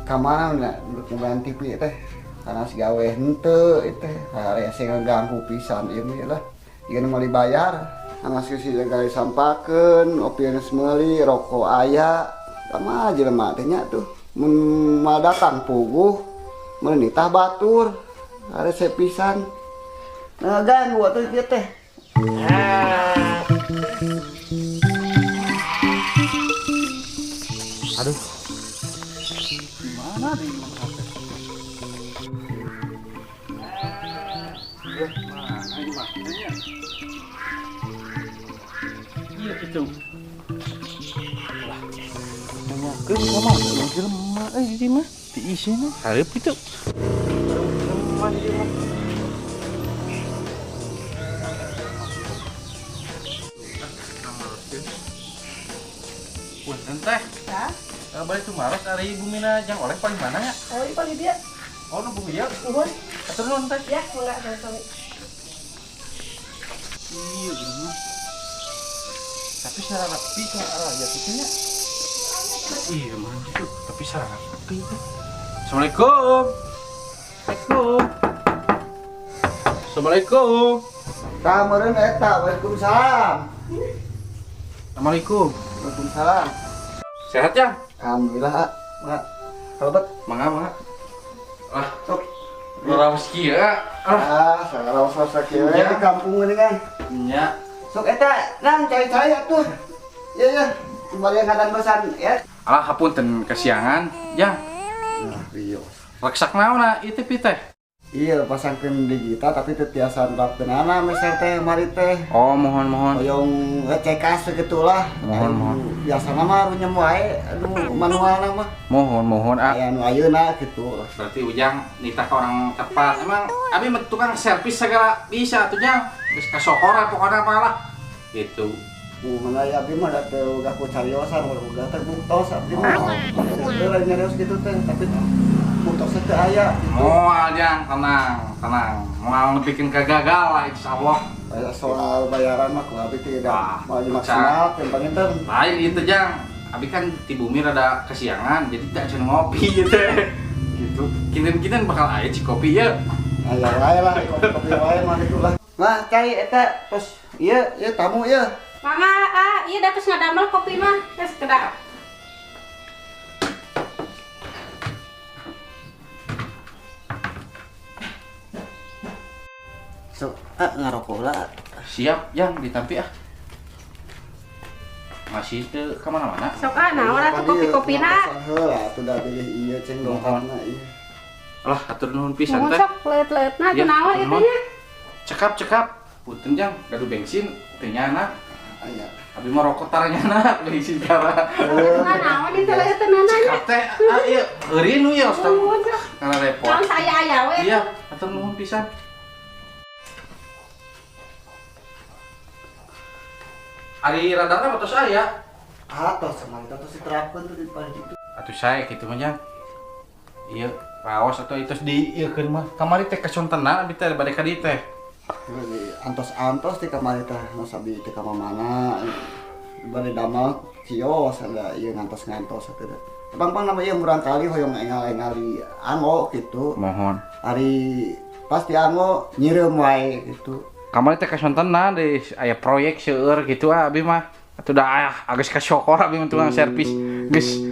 kamana untuk main TV teh karena si gawe henteu teh rese ngeganggu pisan ieu lah ieu mah dibayar anas si gawe sampakeun opieun semeuli rokok aya sama jelema teh nya tuh mun datang puguh mun nitah batur rese pisan ngeganggu atuh ieu teh. Aduh, gimana nih Mang Hate? Mana ini maknanya? Iya itu. Lah, nanya ke sama yang jelema di mah diisi nih, hareup itu. Jelema di mah. Punten teh. Ya. Balik tuh maros hari Ibu Mina jang oleh paling mana ya? Oh, ini paling dia. Oh, nu bumi ya? Nuhun. Atur nuhun teh. Ya, enggak sama-sama. Iya, ini. Tapi secara rapi kan arah ya tuh iya, mah gitu. Tapi secara rapi teh. Assalamualaikum. Assalamualaikum. Assalamualaikum. Kameureun eta, waalaikumsalam. Assalamualaikum. Waalaikumsalam. Sehat ya? Alhamdulillah, Mak. Kalebet. Mangga. Ah, Sok. rawas kieu. Saya rawas-rawas kieu Ya. di kampung ini kan. Nya. Sok eta, nang cai-cai atuh. Ya. Kembali ngadan besan ya. Alah hapunten kesiangan. Ya. Nah, iya. Reksak naonna ieu teh teh. Iya, pasangkeun di kita tapi teu tiasa nerapkeunana meser teh mari teh. Oh, mohon. Hoyong ngecekas segitulah. Mohon. Biasana mah runyem wae, manualna mah. Mohon. Aya nu ayeuna gitu. Berarti Ujang nitah ke orang tepat. Emang abi mah tukang servis segala bisa tuh Jang. Geus kasokora pokona mah lah. Gitu. Mana ya abdi mah da teu gaku cariosan udah teh buktos abdi mah. Sebenarnya nyarios gitu teh tapi buktos teh aya. Moal Jang, tenang. Moal bikin kagagal lah insyaallah. Soal bayaran mah kudu abdi teh Wah, mau maksimal teh panginten. Lain itu Jang. Abi kan di bumi rada kesiangan jadi tak cenah ngopi gitu. Gitu. Kinen bakal aya kopi ya. Aya wae lah kopi wae mah itulah. Nah, cai eta terus ieu tamu ieu. Mangga, iya da geus ngadamel kopi mah. Geus kedak. So, ngarokok lah. Siap Jang ditampi ah. Masih teu ka mana-mana. Sok naon atuh kopi-kopina. Heula atuh da pilih ieu ceng dongkapna ieu. Alah atur nuhun pisan Nuhun teh. sok leut-leutna Ya, teu naon ieu teh nya. Cekap. Punten Jang, gaduh bensin teu nyana. Aya. Abi mah rokok taranyana bensin kara. Naon ieu teh leutna nya. Cekap teh ieu eureun nu ya Ustaz. Nuhun sok. Karena repot. Naon saya aya we. Iya, atur nuhun pisan. Ari radarna matos aya. Atos sama kita tuh diterapkeun tuh di paling itu. Atuh sae kitu mah Jang. Ieu raos atau itu di ieu keun mah. Kamari teh kasontenan abi teh bade ka dieu teh. Antos di kamar teh nu sabi teh ka mana. Bade damel kios ada ieu ngantos-ngantos atuh. Bang nama ieu murang kali hoyong engal-engali anggo gitu. Mohon. Ari pasti anggo nyireum wae gitu. Kamari teh kasontenan di aya proyek seueur gitu abi mah. Atuh da aya geus kasyokor abi mah tukang servis. Geus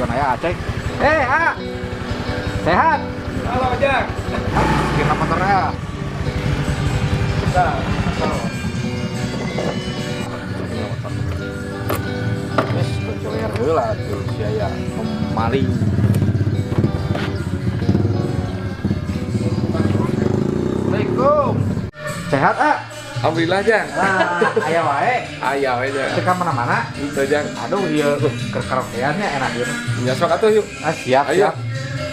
bukan aya Aceh. Sehat. Halo Jang. Kira motornya. Bisa. Wes coler heula tuh sia maling. Assalamualaikum. Sehat Alhamdulillah Jang. Nah, aya wae. Aya we Jang. Teu ka mana-mana. Itu Jang. Aduh, ieu karaokeannya enak ieu. Ya sok atuh yuk. Siap. Ayo.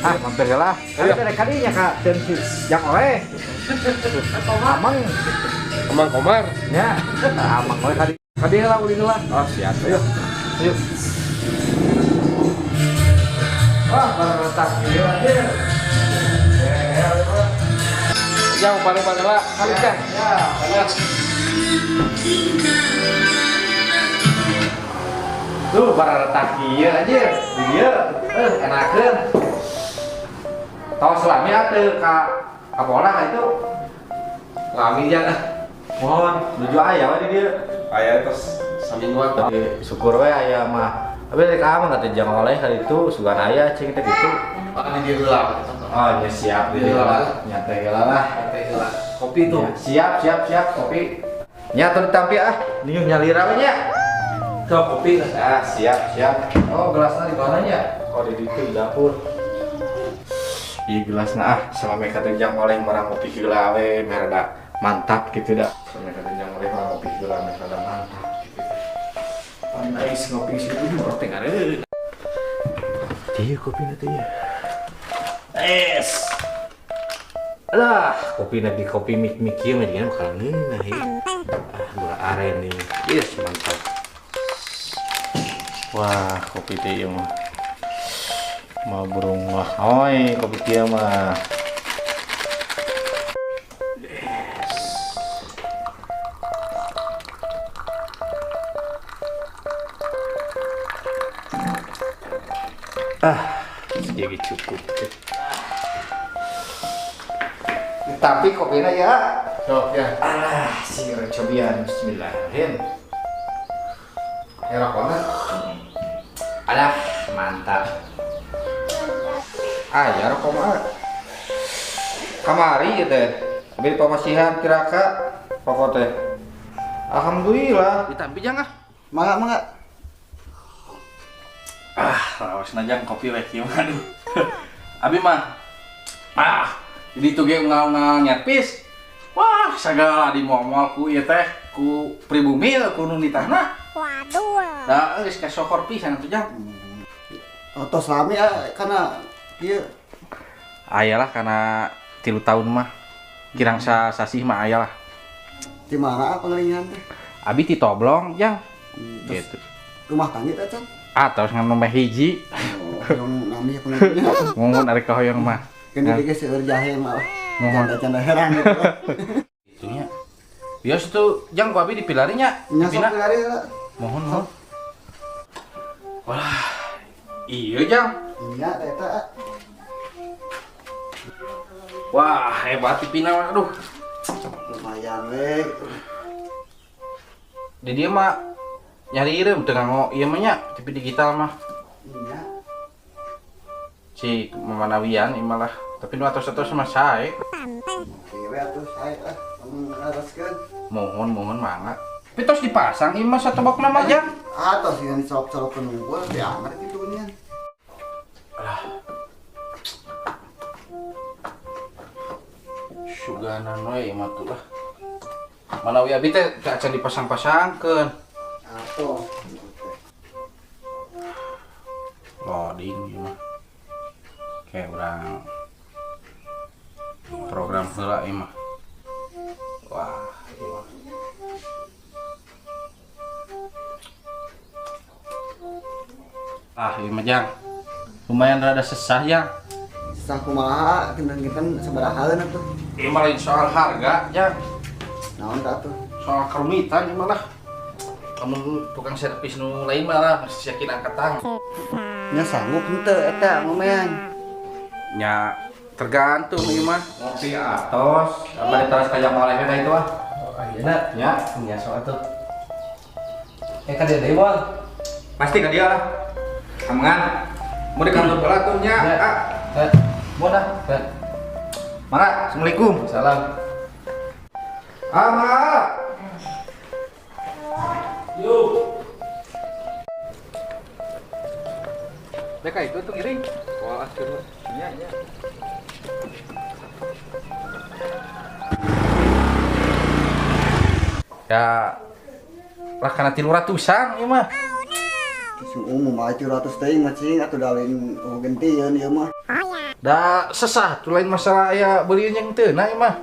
Mampir heula. Ayo. Ada kadinya Kak, dan si Jang Oleh. Amang Kemang Komar. nya. Amang oleh kadi. Kadi heula ulin heula. Oh siap. Ayo. Ayo. Wah, baru letak dia aja. Yang paling lah kali kan. Ya, banyak. Tuh, baru letak dia aja. Dia, enakan. Tahu suami ada kapola itu. Lami aja. Mohon, nuju ayah aja dia. Ayah terus samingguan. Syukur we ayah mah. Tapi dari kamu nggak terjang oleh hari itu sugan ayah cing kita gitu. Ini dia gelap. Oh ya siap dia lah, nyata lah. Kopi tuh. Ya, siap kopi. Nyata ditampi ah, nih nyalira we nya. Tuh kopi. Ah siap. Oh gelasnya di mananya? Oh di situ di dapur. Iya gelasnya ah, sama mereka terjang oleh marang kopi gila we, merada mantap gitu dah. Sama mereka terjang oleh marang kopi gila merada mantap. Pandai ngopi situ orang tengah deh. Iya kopi nanti ya. Es. Alah, kopi nanti kopi mik ya, mendingan bakal ngeunah ya. Gula aren nih. Yes, mantap. Wah, kopi teh mah. Mau burung mah. Oi, kopi teh mah. Jadi cukup. Tapi kopinya ya. Sok ya. Alah, si cobian bismillahirrahmanirrahim. Rokoknya. Alah, mantap. Ya rokok mah. Kamari ya teh. Beli pemasihan tiraka rokok teh. Alhamdulillah. Ditampi jangan. Mangga. Lawas najang kopi weh kieu aduh. Abi mah. Jadi tuh ge ngaung nyerpis. Wah, sagala di mall ku ieu teh ku pribumi ku nu nitahna. Waduh. Da geus kasokor pisan atuh jang. Otos lami karena ieu Ayalah karena 3 tahun mah. Kirang sasih mah ayalah. di mana pengelingan teh? Abi ti toblong jang. Terus Gitu. rumah tangga teh can. Terus ngan nomeh hiji. Yang namanya pengelingan. Ngomong ari kahoyong mah. Kan dia seueur jahe mah. Mohon. Canda heran gitu. Itunya. Bios tuh jang ku abi dipilarinya. Nyasok dari lah. Mohon. Wah. Iya jang. Iya eta. Wah, hebat pipina mah aduh. Lumayan we. Di dia mah nyari irem dengan ngo ieu mah nya, tapi digital mah. Iya. Si Mamanawian ieu mah lah. Tapi nu atos-atos mah sae. Ieu atuh sae ngaraskeun. Mohon mangga. Tapi tos dipasang ieu mah satobokna mah jang. Atos yang disolok-solok penunggu di amat itu nian. Suganan we ieu mah tuh lah. Manawi abi teh teu acan dipasang-pasangkeun. Atos. Loading ieu mah. Kayak urang program heula ieu mah. Wah, ieu mah. Ieu mah jang. Lumayan rada sesah jang. Sah kumaha kinten sabarahaeun atuh. Ieu mah lain soal harga jang. Naon tah atuh? Soal kerumitan ieu mah lah. Kamu tukang servis nu lain mah lah masih yakin angkat tangan. Nya sanggup henteu eta ngomean. Ya tergantung ieu mah. Ngopi atos, bari terus kaya oleh eta itu ah. Ayeuna Ya, nya soal tuh. Ka dia deui moal. pasti ka dia lah. Amangan. Mau di kantor pelaku nya. Mau dah. Mangga, assalamualaikum. Salam. Mangga. Yuk. Beka itu tuh giring. Wah, askeun. Iya. Ya lah kana 300-an ieu mah. Si umum mah 700 teh mah cing atuh da lain gentieun ieu mah. Da sesah tuh lain masalah aya beulieun yang teu na ieu mah.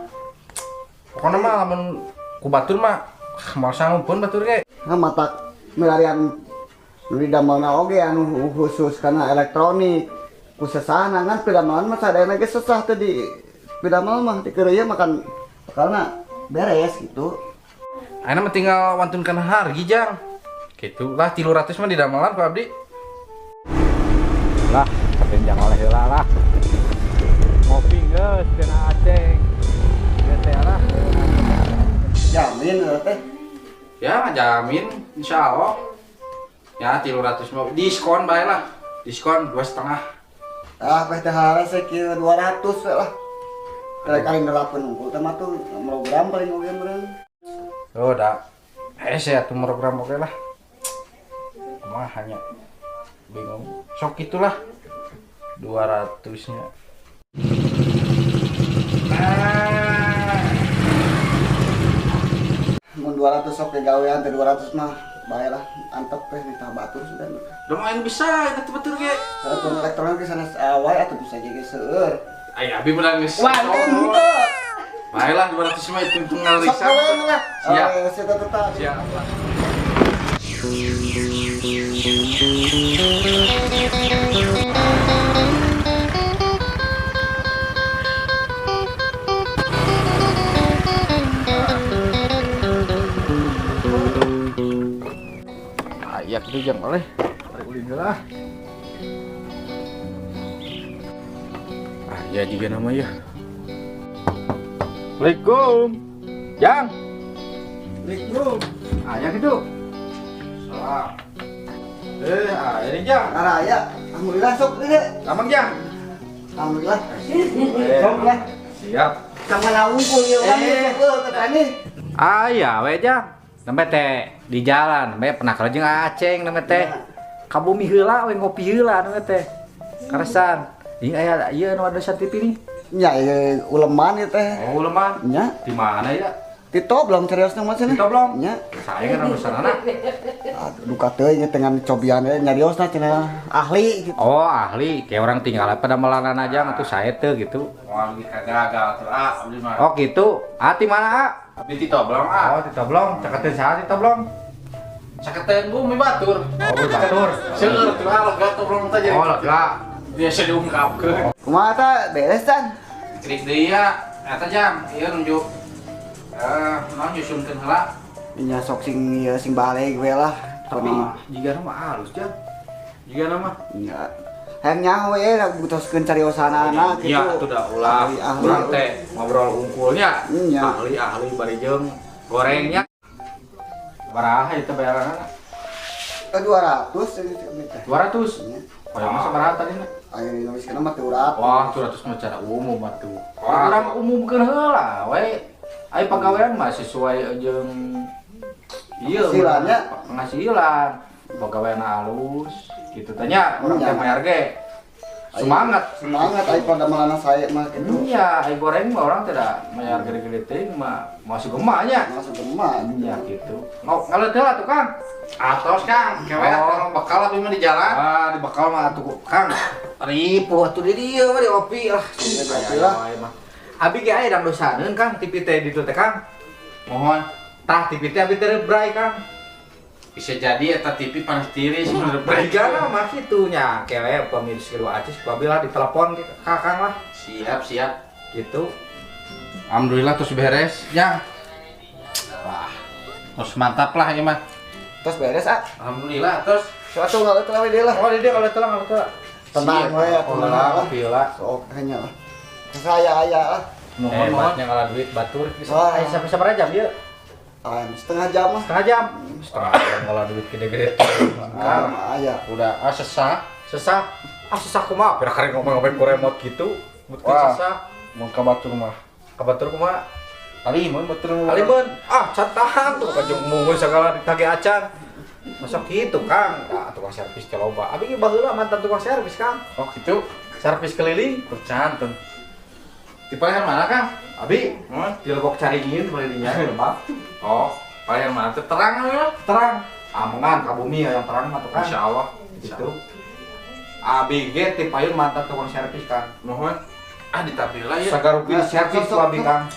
Pokona mah lamun ku batur mah moal sangumpun batur ge. Mata melarian nu didamelna oge anu khusus kana elektronik. Kusesana kan pidamal mah sadayana ge sesah teh di pidamal mah di keureuy makan bekalna beres gitu. Ayeuna mah tinggal wantunkeun hargi Jang. Gitu lah 300 mah di damalan ku abdi. Lah, kepenjang oleh heula lah. Ngopi geus cenah Aceng. Geus teh lah. Jamin teh. Ya, ngajamin insyaallah. Ya 300 mah diskon bae lah. Diskon 2,5. Ah, teh halah sakieu 200 we lah. Kali ngelapeun unggul teh mah tuh program paling oge meureun. Oh, dah. Ya tuh program oke lah. Mah hanya bingung. Sok itulah 200-nya. Mun 200 sok ke gawean teh 200 mah bae lah antep teh ditah batur sudah. Lumayan bisa eta betul ge. Telepon elektronik ke sana awal atuh bisa jadi seueur. Ai abi beneran geus. Wah, henteu. Baiklah 200 mah itu tunggal Sok riksa. gawean lah. Siap. Siap tetap. Siap. Ayak itu jang oleh. Tarik ulin lah. Ah, ya juga nama ya. Assalamualaikum. Jang. Assalamualaikum. Ayak itu. Salam. Ini Jang. Raya, alhamdulillah sok deh. Gampang Jang. Alhamdulillah. Sok lah. Siap. Sama naungkul ya kan tetani. Aya we Jang. Nembe teh di jalan, nembe pernah kerja jeung Aceng nembe teh. Ka bumi heula we ngopi heula nembe teh. Karesan. Ini aya ieu nu ada TV nih. Nya uleman ya teh. Oh, lemah. Nya Di mana ya? Tito belum serius nama sini. Tito belum? Nya. Saya kan urusan anak. Aduh duka teh nya dengan cobian nyariosna cenah ahli gitu. Oh, ahli. Kayak orang tinggal pada melanan aja atuh saya teh gitu. Wah, gagal tuh abdi mah. Oh, gitu. Ati mana, A? Abdi Tito belum, A. Oh, Tito belum. Caketeun saha Tito belum? Caketeun bumi batur. Oh, bumi batur. Seueur tuh lega tuh belum teh jadi. Oh, lega. Biasa diungkapkeun. Kumaha teh beres can? Klik deui ya. Eta Jam, ieu nunjuk naon nyusunkeun heula. Nya sok sing balik we lah. Tapi jika nama halus Jam. Jika nama Nya. Hayang nyaho we butoskeun cariosana anak gitu. iya, itu dah ulah. Ahli. Urang teh ngobrol unggulnya. Iya. Ahli bari jeung gorengnya. Baraha itu bayaranna? 200 teh. 200. Nya. Kayak masa baraha tadi na? Aya nuliskeun mah 200. Wah, 200 mah cara umum atuh. Urang umumkeun heula we. Ai pagawean mah sesuai jeung ieu Penghasilannya. penghasilan. Pagawean halus gitu tanya urang teh mayar ge. Semangat. Semangat ai pada malana saya mah gitu. Iya, ai goreng mah orang tidak mayar gede-gede teuing mah masuk gemanya. Masuk gemah. Iya gitu. Mau ngaleuteuh atuh Kang. Atos Kang, kewe orang bakal abi mah di jalan. Ah, di bakal mah atuh Kang. Ripuh atuh di dieu mah di opi lah. Opi lah. Abi ge aya dang dosaneun Kang, TV teh ditu teh Kang. Mohon tah TV teh abi teh bray Kang. Bisa jadi eta TV panas tiris bener bray. Gana mah kitu nya, kewe pemirsa kedua acis babila ditelepon gitu. Kakang lah. Siap, siap. Gitu. Alhamdulillah terus beres. Ya. Wah. Terus mantap lah ini mah. Terus beres ah. Alhamdulillah terus. Suatu ngaleuteuh we deui lah. Oh, dia kalau telang kalau telang. Tenang we ya, tenang lah. Pila. Sok hanya lah. Saya aya lah. Mohon nya ngalah duit batur. Wah. Aya sampai sabaraha jam ieu? Setengah jam lah. Setengah jam. Setengah jam ngalah duit gede-gede. Kan aya. Udah sesah. Sesah. Sesah kumaha? Pira karek ngomong-ngomong ku remote gitu. Mutkeun sesah. Mun ka batur mah. Ka batur kumaha? Alimun batur. Alimun. Cantahan tuh kajeng mungguh segala ditage acan. Masuk gitu Kang. Nah, tukang servis teh loba. Abi ge baheula mantan tukang servis Kang. Oh gitu. Servis keliling. Percantun. Tipe yang mana Kang? Abi, di Lebok Caringin beli dinya Lebak. Oh, yang mana? Terang ya? Terang. Amungan ka bumi yang terang mah tuh Kang. Insyaallah. Gitu. Abi ge tipe yang mantan tukang servis Kang. Mohon. Ah ditapila ya. Sagarupi servis ku abi Kang.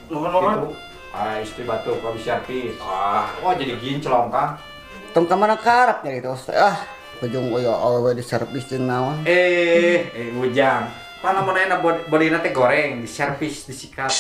Mohon. Ah istri batu ku abi servis. Wah jadi ginclong Kang. Tong ka mana karep nyari tos. Ah, ujung awewe di servis jeung naon. Ujang. Pana modena bodina teh goreng, di servis, disikat.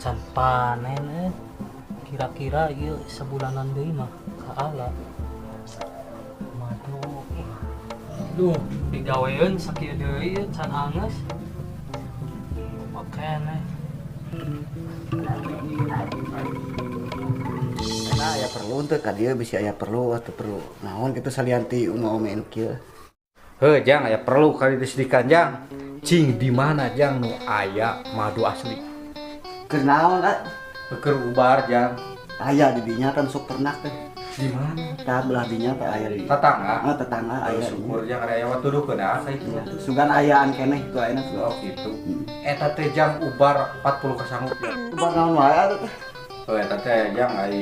Can panen kira-kira ieu sebulanan deui mah kaala. Madu. Duh, digaweun sakieu deui can angeus. Oke nih. Karena aya perlu teh ka dieu bisi aya perlu atuh perlu. Naon kitu salianti ome nu kieu. Heuh, Jang, aya perlu kali disedikan, Jang. Cing di mana, Jang, nu aya madu asli? Keur naon Keur ubar, Jang. aya di dinya kan sok ternak teh. Di mana? Tah belah dinya teh aya di Tetangga. tetangga aya. Syukur, Jang, ada yang tuduhkeun asa itu. Sugan ayaan keneh itu ayeuna Oh, gitu. Eta teh Jang ubar 40 ka sanggup, Jang. Ubar naon wae atuh teh. Oh, eta teh Jang ai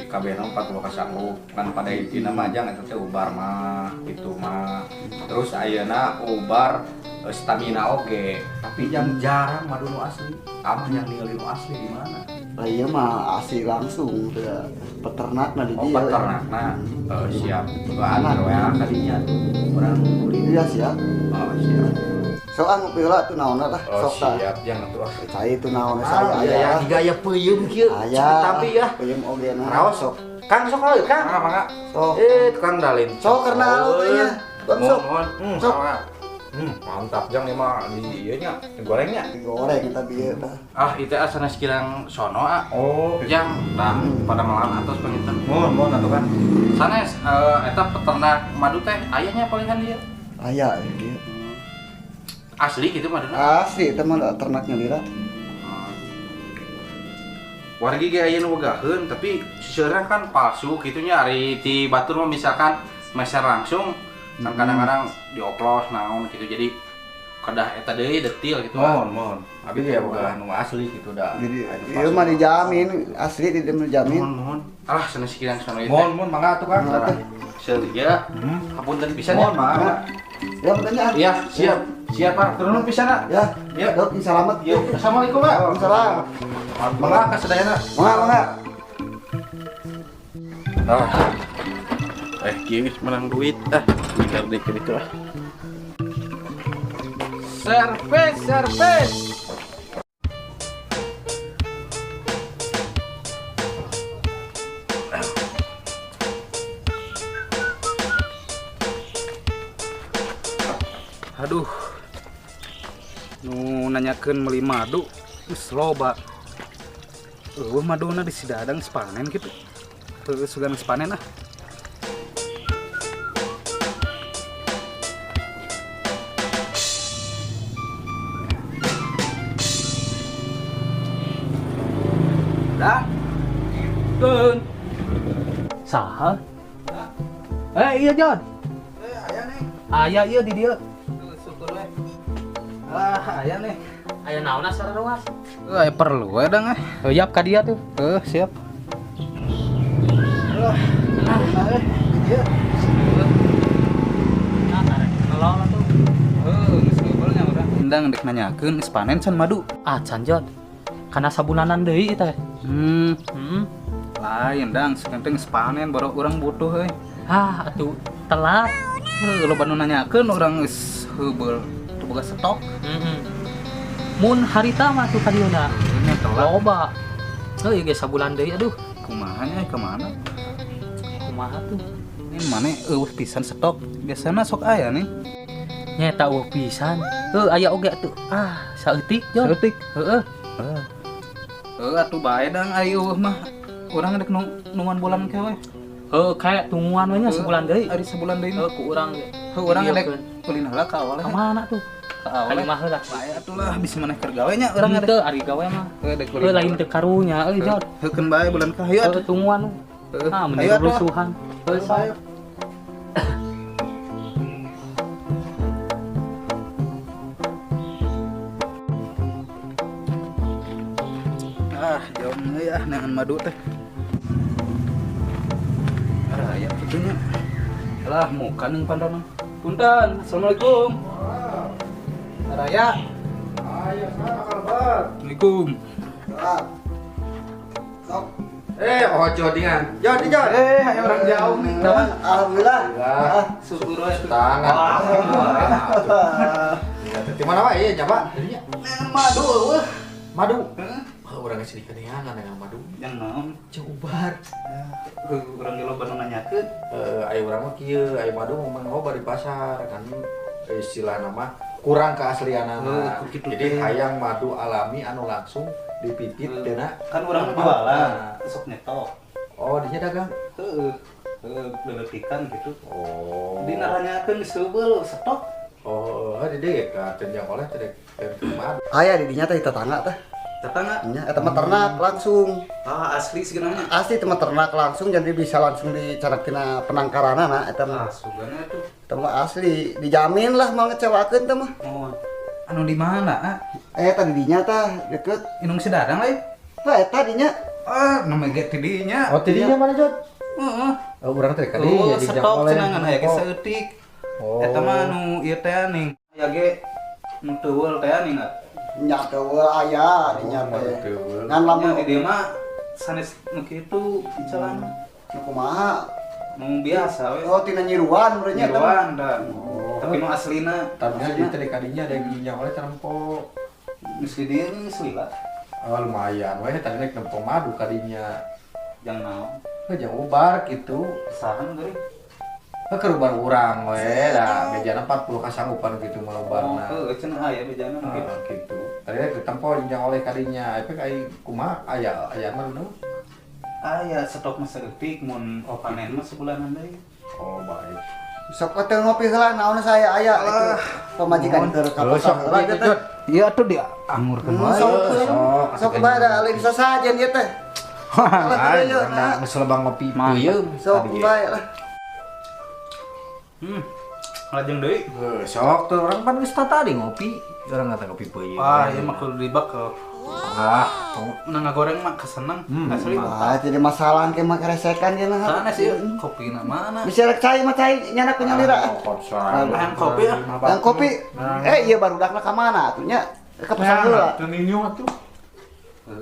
kabehna 40 ka sanggup. Kan pada intina mah Jang eta teh ubar mah itu mah. Terus ayeuna ubar stamina oge. Tapi Jang jarang madu nu asli. Amah yang ninggalin nu asli di mana? Lah ieu mah asli langsung teh peternakna di Oh, dieu. peternakna. Siap. Anak we kadinya urang beli. Iya siap. Oh, siap. Sok ngopi heula tuh naonna tah. Oh, Sok tah. siap Jang atuh. Cai itu naon saya Aya aya. yang gaya peuyeum kieu. Aya. Tapi ya. Peuyeum oge na. Raos sok. Kang sok haeu, Kang. Mangga. Sok. Tukang dalin. Sok karena anu teh nya. Bang sok. Sok. Mantap Jang mah di ieu nya, digorengnya. Digoreng kita bieu tah. Ah, itu sanes kirang sono Oh, Jang, tah pada malam atos penginten. Mohon atuh kan. Sanes eta peternak madu teh ayahnya palingan dia. Aya dieu. Asli gitu maduna. Asli teh mah ternaknya lira. Wargi ge aya nu bogaheun tapi siseureun kan palsu kitunya ari ti batur mah misalkan meser langsung kan kadang-kadang dioplos naon gitu jadi kedah eta deui detil gitu. Mohon. Abi ge boga nu asli gitu da. Jadi ieu mah dijamin asli di dijamin. Mohon. Alah sanes kirang sono ieu. Mohon mangga atuh Kang. Selia. Hapunten pisan ya. Mohon. Ya betulnya. Iya, siap. Siap Pak. Turun pisan Ya. Ya. Dok, selamat. Yuk, assalamualaikum Pak. Waalaikumsalam. Mangga ka sadayana. Mangga. Kieu geus menang duit Biar dikit itu lah. Servis. Aduh. Nu nanyakeun meuli madu geus loba. Maduna di sidadang sepanen kitu. Sugan sepanen ah. Dah. Tun. Saha? Iya Jon. Aya nih. Aya ieu di dieu. Syukur we. Aya nih. Aya naonna sareng ruas? Aya perlu we dang Heup ka dieu tuh. Siap. Iya. Nah, karek ngelol atuh. Geus ngobrolnya urang. Endang dek nanyakeun geus panen can madu. Can Jon. Kana sabulanan deui teh. Lain dang, sekarang geus panen baru urang butuh euy. Atuh telat. Loba nu nanyakeun urang geus heubeul teu boga stok. Mun harita mah tuh kadieuna. Ini telat. Loba. Ieu ge sabulan deui aduh. Kumaha nya kemana? Kumaha tuh? Ini mana eueuh pisan stok. Biasana sok aya nih. Nyata eueuh pisan. Aya oge atuh. Saeutik Jon. Saeutik. Heeh. Atuh bae dang ari eueuh mah. Urang rek nuan bulan ke we. Kayak tungguan we nya sebulan deui. Ari sebulan deui. Ku urang ge. Urang rek kulin heula ka awal. Ka mana tuh? Ka awal. Ka imah heula. Bae atuh lah bisa maneh keur gawe nya urang Teu ari gawe mah. Dek kulin. Lain teu karunya euy Jon. Heukeun bae bulan ka. Hayu atuh. Tungguan. Ah, Ayo meniru atuh. rusuhan. Ayo. Jom ya dengan madu teh. Ya betulnya. Alah muka ning pandangan. Punten, assalamualaikum. Raya. Assalamualaikum. Ojo dengan. Jod. Ayo orang jauh nih. Alhamdulillah. Syukur we. Tangan. Di mana wae ya, Pak? Nang madu weh. Madu. Orang sini keningan dengan madu. Yang naon? Cobar. Urang ge loba nu nanyakeun. Ayo urang mah kieu, ayo madu memang loba di pasar kan istilah nama kurang keaslianana. Kitu Jadi teh. hayang madu alami anu langsung dipipit deuna. Kan urang jualan, sok nyetok. Oh, dinya dagang. Heeh. Leletikan gitu. Oh. Di naranyakeun seubel stok. Oh, di dieu ka tenjang oleh teh madu. Aya di dinya teh tetangga teh. Tetangga. Nya eta mah ternak langsung. Asli segenarnya. Asli teman ternak langsung jadi bisa langsung dicarekeun penangkaranana eta mah. Sugana tuh. Eta mah asli dijamin lah mau ngecewakeun teh mah. Oh. Anu di mana? Eta di dinya tah deket. Inung Sidarang lain. Lah eta dinya. Nama get tidinya. Oh, tidinya mana, Jod? Heeh. Oh, urang teh ka Oh, dieu stok cenangan aya ge saeutik. Oh. Eta mah anu ieu teh ning. Aya ge nu teuweul teh ning. Nya teh aya dinya teh. Ngan lamun Di dieu mah sanes nu kitu dicalan. kumaha? Nu biasa we. Oh tina nyiruan urang nya teh. Nyiruan dah. Tapi nu aslina Tadinya di teh kadinya ada ginjang oleh terempo. geus di dieu geus lila. Oh, lumayan. Wah, tadi nek nempo madu kadinya. Jang naon? Jangan ubar gitu. Sahan deui. Ke ubar urang we da bejana 40 kasanggupan gitu malobarna. Heeh, cenah aya bejana nu kitu. Gitu. Tadi nek tempo ginjang oleh kadinya. Efek ai kumaha aya mah nu. Aya stok mah saeutik mun panen mah sebulanan deui. Oh, baik. Sok teu ngopi heula naon saya aya itu pamajikan keur ka pasar heula teh. Iya atuh diangurkeun wae. Sok bae da alin sasajen ieu teh. Ay, geus lebang ngopi peuyeum. Sok bae lah. Lajeng deui. Sok tuh orang pan geus tadi ngopi. Orang ngata ngopi peuyeum. Wah, ieu mah kudu dibak Ah, nang ngagoreng mah keseneng. Asli. Ah jadi masalah ke mah keresekan ge mah. Sana sih kopina mana? Bisa rek cai mah cai nyana punya lira. Hayang kopi ya. Yang kopi. Iya barudakna ka mana atuh nya? Ka pasar heula. Teninyu atuh.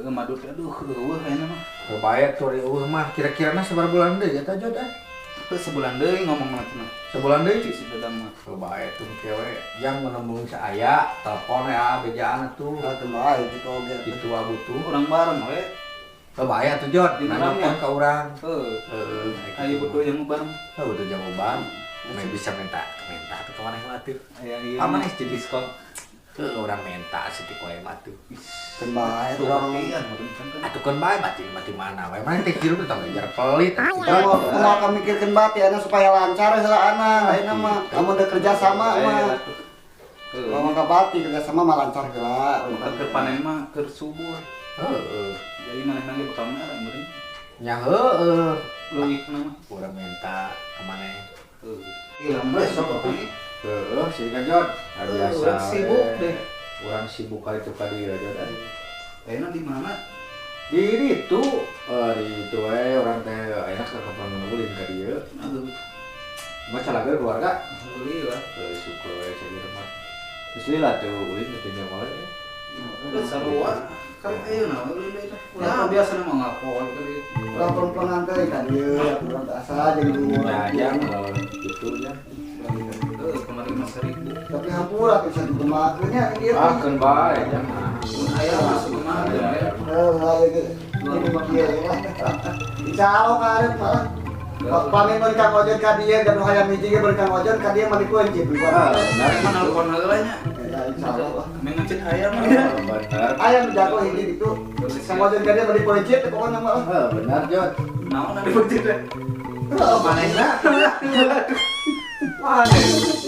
Madu teh aduh eueuh kayana mah. Baik tuh eueuh mah kira-kira sabar bulan deui eta Jod ah. Sebulan deui ngomong mah cenah. Sebulan deui Si dadang mah. baik tuh kewe yang menemuin saya telepon ya bejaan tuh Atuh bae di koge. itu butuh Urang bareng we. bahaya tuh Jod Di nanyakan dalamnya? ke orang Heeh. Ayo butuh yang bareng. butuh jawaban may bisa minta tuh kemana yang tuh Aya ieu. Aman, mah diskon. orang minta sih koe mah tuh Teu bae urang. Iya, meureun kan. atuh kan bae mati mana we mana teh kieu tah ngejar pelit Kalau mau mikirkeun bati ana supaya lancar heula ana, ayeuna mah amun teu kerja sama mah. Kalau ka bati kerja sama mah lancar heula. Keur panen mah keur subur. heeh Jadi manehna ge bakal merah meureun. nya heeh Leungitna mah. urang minta kemana Heeh. Iya, besok kopi. sih kan Jod biasa Urang sibuk deh. orang sibuk kali itu kali ya Jod Enak di mana? di itu di itu orang teh enak ke kapan nungguin ka dieu Aduh, baca lagi keluarga alhamdulillah. syukur we saya mah geus lila tuh ulin teh nya moal Udah sarua. Kan ayeuna ulin deui teh. Udah biasa mah ngapol tadi. Urang perempuan teh kan ieu urang asa jeung ya ya gitu ya Kemarin mah 1000. tapi hampura bisa dimakeunnya ieu. kan bae jangan Aya masuk kemana ya? Ini bagian insya Allah karet malah paling berikan ojon ka dia dan hayang hiji ge berikan ojon ka dia mah dikunci Dari mana nelpon heula nya? ya insya Allah Mengencit hayam mah. benar ayam jago hiji itu sang ojon ka dia mah dikunci pokoknya mah benar Jod Naon anu dikunci teh? manehna Maneh.